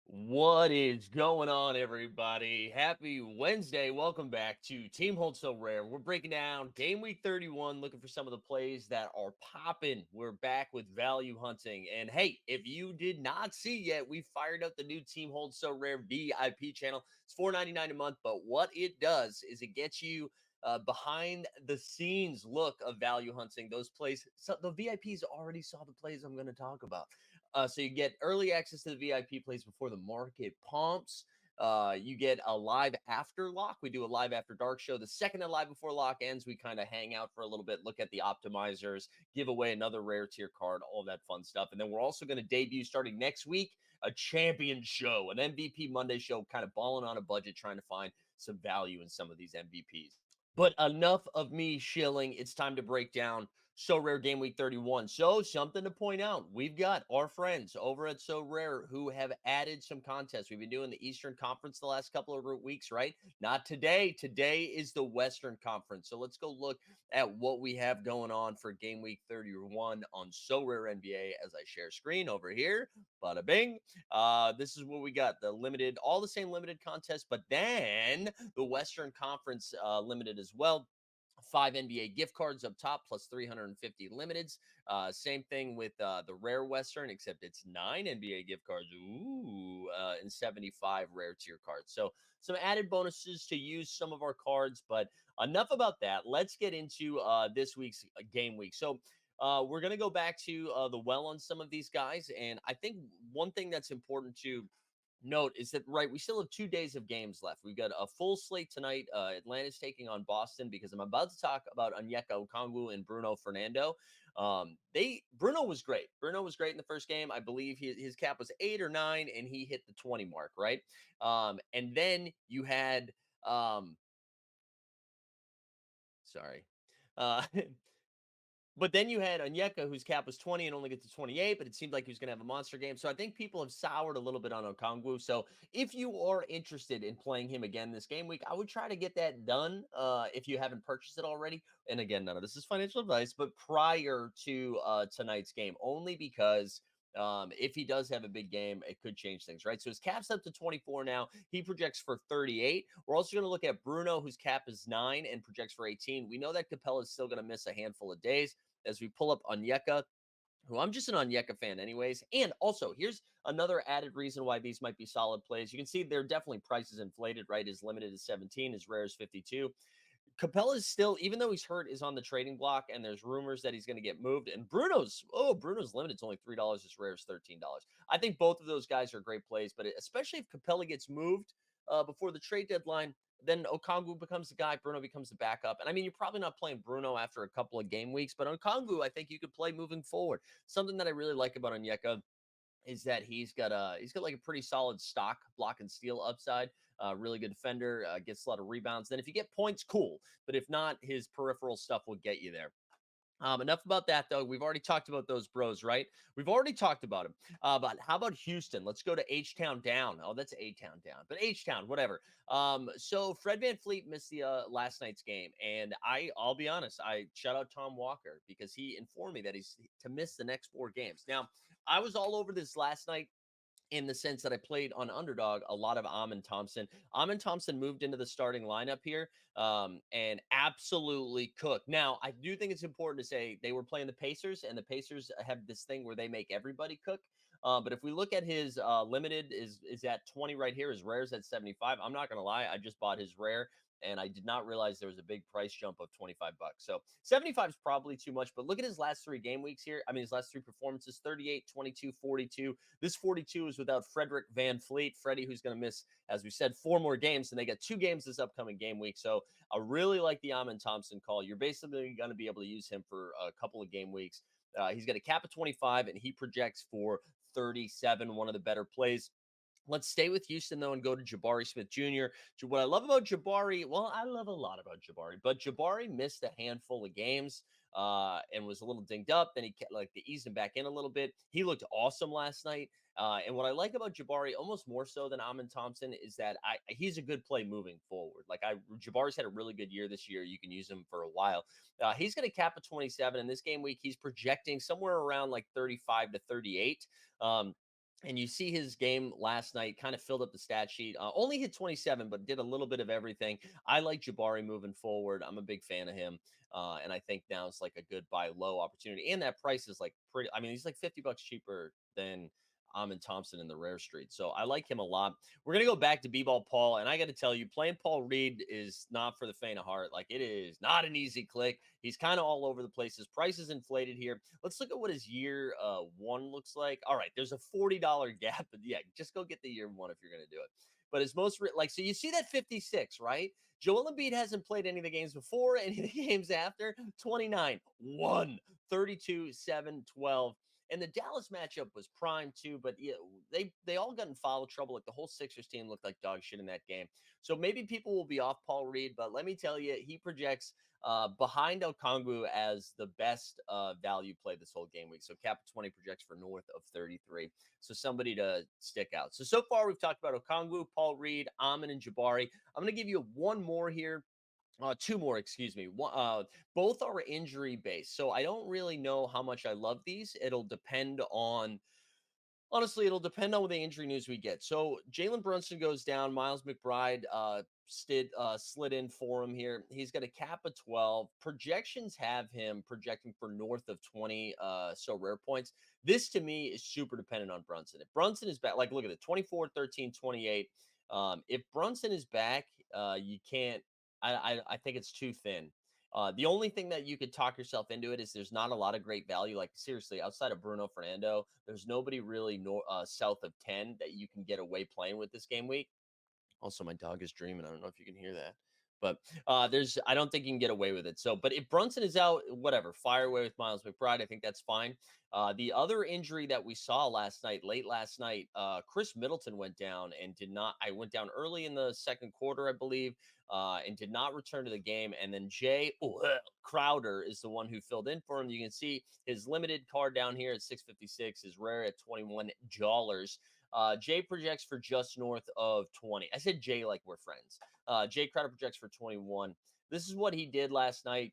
What is going on, everybody? Happy Wednesday. Welcome back to Team Hold So Rare. We're breaking down game week 31, looking for some of the plays that are popping. We're back with value hunting. And hey, if you did not see yet, we fired up the new Team Hold So Rare VIP channel. It's $4.99 a month, but what it does is it gets you behind the scenes look of value hunting. Those plays, so the VIPs already saw the plays I'm going to talk about. So you get early access to the VIP plays before the market pumps. You get a live after lock. We do a live after dark show. The second the live before lock ends, we kind of hang out for a little bit, look at the optimizers, give away another rare tier card, all that fun stuff. And then we're also going to debut starting next week a champion show, an MVP Monday show, kind of balling on a budget, trying to find some value in some of these MVPs. But enough of me shilling. It's time to break down So Rare Game Week 31. So, something to point out. We've got our friends over at So Rare who have added some contests. We've been doing the Eastern Conference the last couple of weeks, right? Not today. Today is the Western Conference. So, let's go look at what we have going on for Game Week 31 on So Rare NBA as I share screen over here. Bada bing. This is what we got, the limited, all the same limited contests, but then the Western Conference limited as well. 5 NBA gift cards up top plus 350 limiteds. Same thing with the rare Western, except it's 9 NBA gift cards. Ooh, and 75 rare tier cards. So some added bonuses to use some of our cards, but enough about that. Let's get into this week's game week. So we're going to go back to the well on some of these guys. And I think one thing that's important to note is that, right, we still have 2 days of games left. We've got a full slate tonight. Atlanta's taking on Boston because I'm about to talk about Onyeka Okongwu and Bruno Fernando. Bruno was great. Bruno was great in the first game. I believe his cap was 8 or 9, and he hit the 20 mark, right? And then you had sorry. Uh But then you had Onyeka, whose cap was 20 and only gets to 28, but it seemed like he was going to have a monster game. So I think people have soured a little bit on Okongwu. So if you are interested in playing him again this game week, I would try to get that done if you haven't purchased it already. And again, none of this is financial advice, but prior to tonight's game, only because if he does have a big game, it could change things, right? So his cap's up to 24 now. He projects for 38. We're also going to look at Bruno, whose cap is 9 and projects for 18. We know that Capella is still going to miss a handful of days as we pull up Onyeka, who I'm just an Onyeka fan anyways. And also, here's another added reason why these might be solid plays. You can see they're definitely prices inflated, right? His limited is 17, his rare is 52. Capella is still, even though he's hurt, is on the trading block, and there's rumors that he's going to get moved. And Bruno's limited. It's only $3. His rare is $13. I think both of those guys are great plays, but especially if Capella gets moved before the trade deadline, then Okongwu becomes the guy. Bruno becomes the backup. And I mean, you're probably not playing Bruno after a couple of game weeks, but Okongwu, I think you could play moving forward. Something that I really like about Onyeka is that he's got like a pretty solid stock block and steal upside. Really good defender, gets a lot of rebounds. Then if you get points, cool. But if not, his peripheral stuff will get you there. Enough about that, though. We've already talked about those bros, right? We've already talked about them. But how about Houston? Let's go to H Town down. Oh, that's A Town down, but H Town, whatever. So Fred Van Fleet missed the last night's game, and I'll be honest, I shout out Tom Walker because he informed me that he's to miss the next 4 games. Now, I was all over this last night in the sense that I played on underdog a lot of Amon Thompson. Amon Thompson moved into the starting lineup here and absolutely cooked. Now, I do think it's important to say they were playing the Pacers, and the Pacers have this thing where they make everybody cook. But if we look at his limited is at 20 right here, his rare is at 75. I'm not gonna lie, I just bought his rare and I did not realize there was a big price jump of 25 bucks. So 75 is probably too much, but look at his last 3 game weeks here. I mean, his last 3 performances, 38, 22, 42. This 42 is without Frederick Van Fleet, Freddie, who's going to miss, as we said, 4 more games, and they got 2 games this upcoming game week. So I really like the Amon Thompson call. You're basically going to be able to use him for a couple of game weeks. He's got a cap of 25, and he projects for 37, one of the better plays. Let's stay with Houston, though, and go to Jabari Smith Jr. What I love about Jabari, well, I love a lot about Jabari, but Jabari missed a handful of games and was a little dinged up. Then he like they eased him back in a little bit. He looked awesome last night. And what I like about Jabari, almost more so than Amon Thompson, is that he's a good play moving forward. Jabari's had a really good year this year. You can use him for a while. He's going to cap at 27 in this game week. He's projecting somewhere around like 35 to 38. and you see his game last night kind of filled up the stat sheet. Only hit 27, but did a little bit of everything. I like Jabari moving forward. I'm a big fan of him. And I think now it's like a good buy low opportunity. And that price is like pretty, I mean, he's like $50 cheaper than Amon Thompson in the rare street. So I like him a lot. We're going to go back to B-ball Paul. And I got to tell you, playing Paul Reed is not for the faint of heart. Like, it is not an easy click. He's kind of all over the place. His price is inflated here. Let's look at what his year one looks like. All right, there's a $40 gap, but yeah, just go get the year one if you're going to do it. But his most like, so you see that 56, right? Joel Embiid hasn't played any of the games before, any of the games after. 29, 1, 32, 7, 12. And the Dallas matchup was prime too, but yeah, they all got in foul trouble. Like, the whole Sixers team looked like dog shit in that game. So maybe people will be off Paul Reed, but let me tell you, he projects behind Okongwu as the best value play this whole game week. So Cap 20 projects for north of 33. So somebody to stick out. So far we've talked about Okongwu, Paul Reed, Amon, and Jabari. I'm going to give you one more here. Two more, excuse me. Both are injury based. So I don't really know how much I love these. It'll depend on Honestly, it'll depend on the injury news we get. So Jalen Brunson goes down. Miles McBride slid in for him here. He's got a cap of 12. Projections have him projecting for north of 20 so rare points. This to me is super dependent on Brunson. If Brunson is back, like, look at it, 24, 13, 28. If Brunson is back, you can't I think it's too thin. The only thing that you could talk yourself into it is there's not a lot of great value. Like, seriously, outside of Bruno Fernando, there's nobody really south of 10 that you can get away playing with this game week. Also, my dog is dreaming. I don't know if you can hear that. But I don't think you can get away with it. So, but if Brunson is out, whatever, fire away with Miles McBride. I think that's fine. The other injury that we saw last night, late last night, Chris Middleton went down and did not. I went down early in the second quarter, I believe, and did not return to the game. And then Jay Crowder is the one who filled in for him. You can see his limited card down here at 656, is rare at $21. Jay projects for just north of 20. I said Jay like we're friends. Jay Crowder projects for 21. This is what he did last night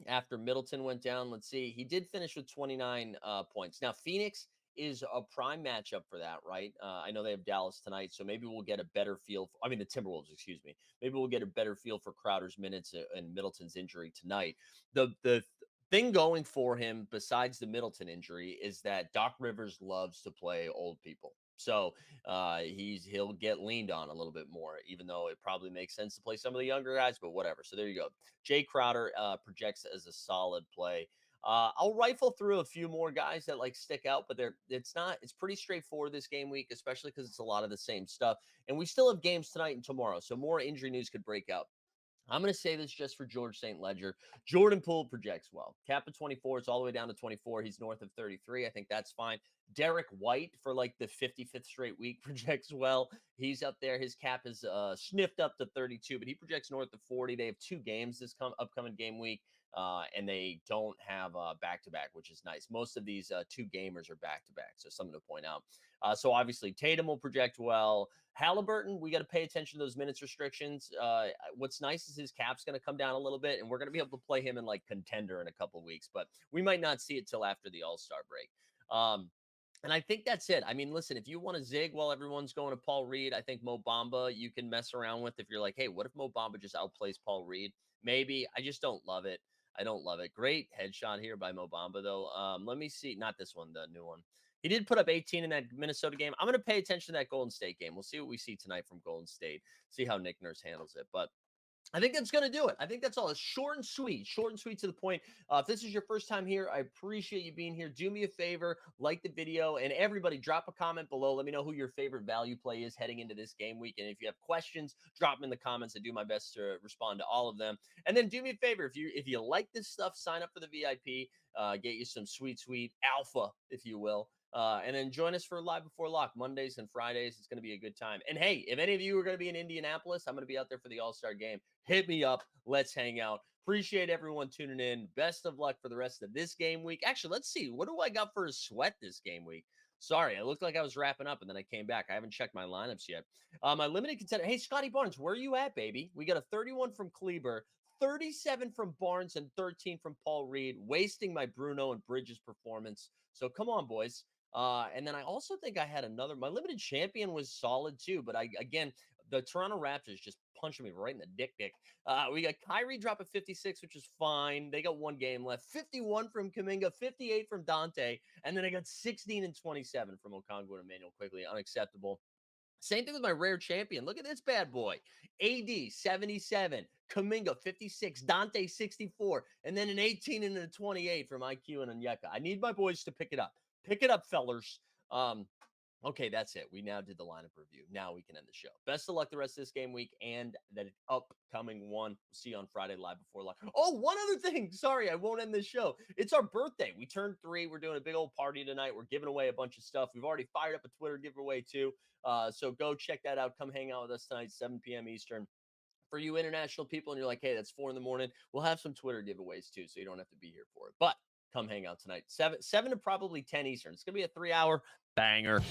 after Middleton went down. Let's see. He did finish with 29 points. Now, Phoenix is a prime matchup for that, right? I know they have Dallas tonight, so maybe we'll get a better feel. I mean, the Timberwolves, excuse me. Maybe we'll get a better feel for Crowder's minutes and Middleton's injury tonight. The thing going for him, besides the Middleton injury, is that Doc Rivers loves to play old people. So he'll get leaned on a little bit more, even though it probably makes sense to play some of the younger guys, but whatever. So there you go. Jay Crowder projects as a solid play. I'll rifle through a few more guys that like stick out, but it's pretty straightforward this game week, especially because it's a lot of the same stuff. And we still have games tonight and tomorrow. So more injury news could break out. I'm going to say this just for George St. Ledger. Jordan Poole projects well. Cap of 24. It's all the way down to 24. He's north of 33. I think that's fine. Derek White for like the 55th straight week projects well. He's up there. His cap is sniffed up to 32, but he projects north of 40. They have two games this upcoming game week, and they don't have back-to-back, which is nice. Most of these two gamers are back-to-back, so something to point out. So obviously Tatum will project well. Halliburton, we got to pay attention to those minutes restrictions. What's nice is his cap's going to come down a little bit, and we're going to be able to play him in like contender in a couple weeks, but we might not see it till after the All-Star break. And I think that's it. I mean, listen, if you want to zig while everyone's going to Paul Reed, I think Mo Bamba you can mess around with if you're like, hey, what if Mo Bamba just outplays Paul Reed? Maybe. I just don't love it. I don't love it. Great headshot here by Mo Bamba, though. Let me see. Not this one, the new one. He did put up 18 in that Minnesota game. I'm going to pay attention to that Golden State game. We'll see what we see tonight from Golden State, see how Nick Nurse handles it. But I think that's going to do it. I think that's all. It's short and sweet to the point. If this is your first time here, I appreciate you being here. Do me a favor, like the video, and everybody drop a comment below. Let me know who your favorite value play is heading into this game week. And if you have questions, drop them in the comments. I do my best to respond to all of them. And then do me a favor, if you like this stuff, sign up for the VIP. Get you some sweet alpha, if you will. And then join us for Live Before Lock Mondays and Fridays. It's going to be a good time. And hey, if any of you are going to be in Indianapolis, I'm going to be out there for the All-Star game. Hit me up. Let's hang out. Appreciate everyone tuning in. Best of luck for the rest of this game week. Actually, let's see. What do I got for a sweat this game week? Sorry, I looked like I was wrapping up and then I came back. I haven't checked my lineups yet. My limited contender. Hey, Scotty Barnes, where are you at, baby? We got a 31 from Kleber, 37 from Barnes, and 13 from Paul Reed, wasting my Bruno and Bridges performance. So come on, boys. And then I also think I had another. My limited champion was solid too, but again, the Toronto Raptors just punching me right in the dick. We got Kyrie dropping 56, which is fine. They got one game left. 51 from Kuminga, 58 from Dante, and then I got 16 and 27 from Okongwu and Emmanuel Quigley. Unacceptable. Same thing with my rare champion. Look at this bad boy. AD 77, Kaminga 56, Dante 64, and then an 18 and a 28 from IQ and Onyeka. I need my boys to pick it up. Pick it up, fellers. Okay, that's it. We now did the lineup review. Now we can end the show. Best of luck the rest of this game week and that upcoming one. We'll see you on Friday live before live. Oh, one other thing. Sorry, I won't end this show. It's our birthday. We turned 3. We're doing a big old party tonight. We're giving away a bunch of stuff. We've already fired up a Twitter giveaway too. So go check that out. Come hang out with us tonight, 7 p.m. Eastern. For you international people, and you're like, hey, that's 4 a.m, we'll have some Twitter giveaways too, so you don't have to be here for it. But come hang out tonight, 7 to probably 10 Eastern. It's gonna be a 3-hour banger.